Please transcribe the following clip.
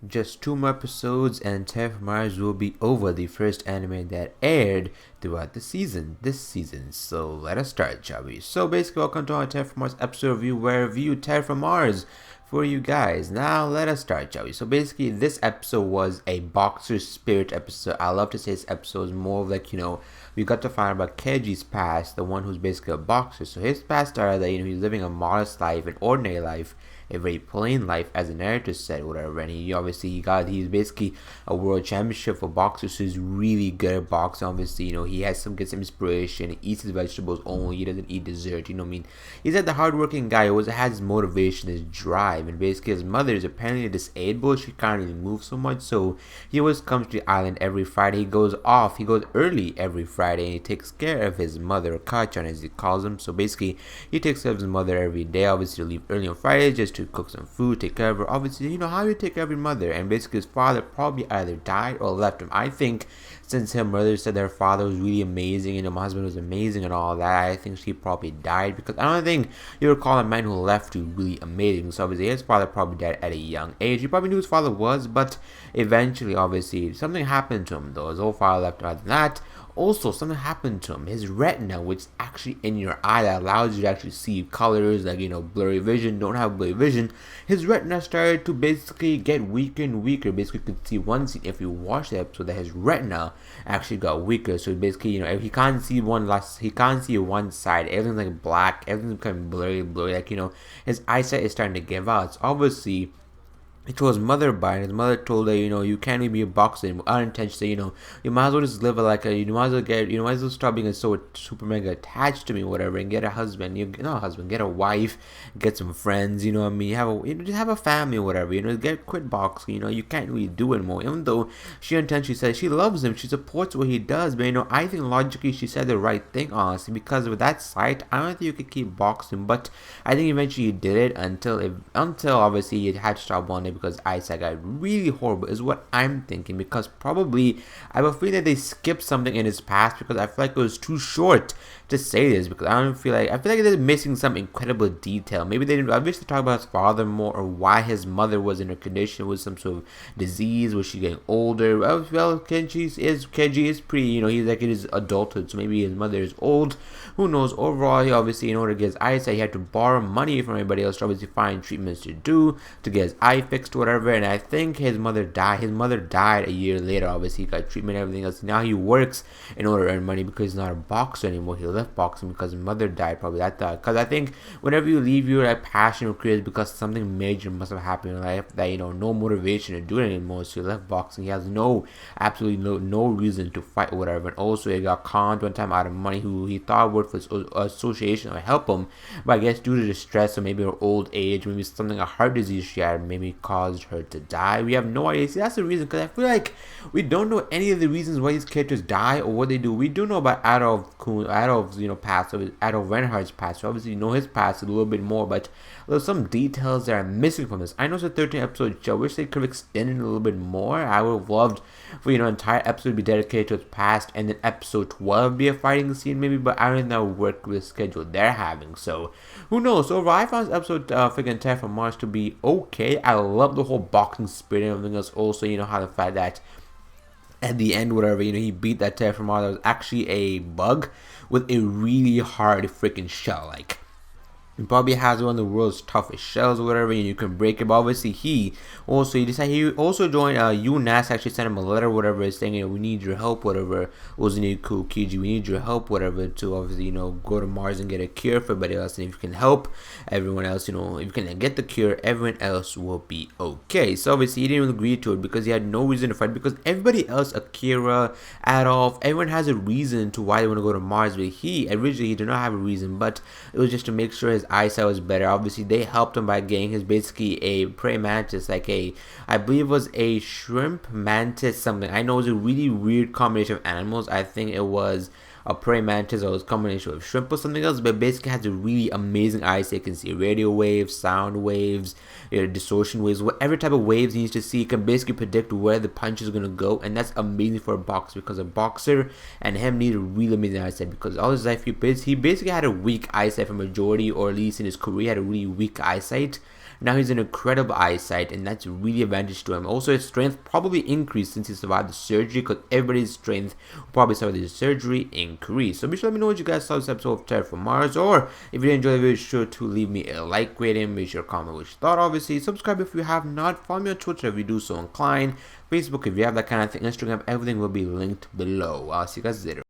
Just two more episodes and Terra Mars will be over, the first anime that aired throughout this season. So let us start, shall we? So basically, welcome to our Terra Mars episode review where I review Terra Mars for you guys. Now let us start, shall we? So basically, this episode was a Boxer Spirit episode. I love to say this episode is more of like, we got to find out about Keji's past, the one who's basically a boxer. So his past started that, he's living a modest life, an ordinary life, a very plain life, as the narrator said, whatever. And he's basically a world championship for boxers, so he's really good at boxing. Obviously, he has gets some inspiration. He eats his vegetables only. He doesn't eat dessert. He's like the hardworking guy who always has his motivation, his drive. And basically, his mother is apparently disabled. She can't really move so much, so he always comes to the island every Friday. He goes early every Friday, and he takes care of his mother, Kachan as he calls him. So basically, he takes care of his mother every day. Obviously, he'll leave early on Friday just to cook some food, take care of her. Obviously, how you take care of your mother. And basically, his father probably either died or left him. I think since her mother said their father was really amazing and my husband was amazing and all that, I think she probably died, because I don't think you would call a man who left you really amazing. So obviously his father probably died at a young age. He probably knew his father was, but eventually obviously something happened to him though. His whole father left. Other than that, also something happened to him. His retina, which is actually in your eye that allows you to actually see colors, like blurry vision, don't have blurry vision. His retina started to basically get weaker and weaker. Basically, you could see one scene if you watch the episode that his retina actually got weaker. So basically, if he can't see he can't see one side. Everything's like black. Everything's becoming blurry. Like his eyesight is starting to give out. So obviously, he told his mother about it. His mother told her, you can't even be a boxer anymore. Unintentionally, you might as well just live like a, you might as well stop being so super mega attached to me, whatever, and get a husband. Get a wife, get some friends. You know what I mean? Just have a family, or whatever. Quit boxing. You can't really do it anymore. Even though she intentionally said she loves him, she supports what he does, but I think logically she said the right thing, honestly, because with that sight, I don't think you could keep boxing. But I think eventually he did it until obviously he had to stop one day because eyesight got really horrible, is what I'm thinking. Because probably I have a feeling that they skipped something in his past, because I feel like it was too short to say this, because I feel like they're missing some incredible detail. Maybe they didn't obviously talk about his father more, or why his mother was in a condition with some sort of disease. Was she getting older? Well, Kenji is pretty, he's like in his adulthood, so maybe his mother is old. Who knows? Overall, he obviously, in order to get his eyesight, he had to borrow money from everybody else to obviously find treatments to do to get his eye fixed, whatever. And I think his mother died. His mother died a year later. Obviously, he got treatment and everything else. Now he works in order to earn money, because he's not a boxer anymore. He left boxing because his mother died. Probably that thought. Because I think whenever you leave your passion or career, because something major must have happened in life that no motivation to do it anymore. So he left boxing. He has absolutely no reason to fight or whatever. And also he got conned one time out of money who he thought worked for his association or help him, but I guess due to the stress or maybe her old age, maybe something, a heart disease she had, maybe caused her to die. We have no idea. See, that's the reason, because I feel like we don't know any of the reasons why these characters die or what they do. We do know about Adolf's past, so Adolf Reinhardt's past. So obviously his past a little bit more, but there's some details that are missing from this. I know it's a 13 episode show. I wish they could have extended it a little bit more. I would have loved for entire episode to be dedicated to its past, and then episode 12 be a fighting scene maybe, but I don't think that would work with the schedule they're having. So who knows? So overall, I found this episode freaking Terra Mars to be okay. I love the whole boxing spirit and everything else. Also, how the fact that at the end, whatever, he beat that Terra Mars that was actually a bug with a really hard freaking shell. Like, he probably has one of the world's toughest shells or whatever, and you can break it. But obviously he also joined UNAS, actually sent him a letter, whatever, saying, we need your help, whatever. Ozuniku Kiji, we need your help, whatever, to obviously, go to Mars and get a cure for everybody else. And if you can help everyone else, if you can get the cure, everyone else will be okay. So obviously he didn't agree to it because he had no reason to fight, because everybody else, Akira, Adolf, everyone has a reason to why they want to go to Mars. But he did not have a reason, but it was just to make sure his eyesight was better. Obviously they helped him by getting his basically a praying mantis, like I believe it was a shrimp mantis something. I know it was a really weird combination of animals. I think it was a praying mantis, or it was a combination of shrimp or something else, but basically has a really amazing eyesight. You can see radio waves, sound waves, distortion waves, whatever type of waves he needs to see. He can basically predict where the punch is going to go, and that's amazing for a boxer, because a boxer and him need a really amazing eyesight, because all his life he basically had a weak eyesight for majority, or at least in his career he had a really weak eyesight. Now he's an incredible eyesight, and that's really advantage to him. Also, his strength probably increased since he survived the surgery, because everybody's strength will probably survive the surgery increase. So be sure to let me know what you guys saw this episode of Terraform Mars, or if you did enjoy the video, be sure to leave me a like rating, make sure to comment what you thought. Obviously, subscribe if you have not. Follow me on Twitter if you do so inclined. Facebook if you have that kind of thing. Instagram, everything will be linked below. I'll see you guys later.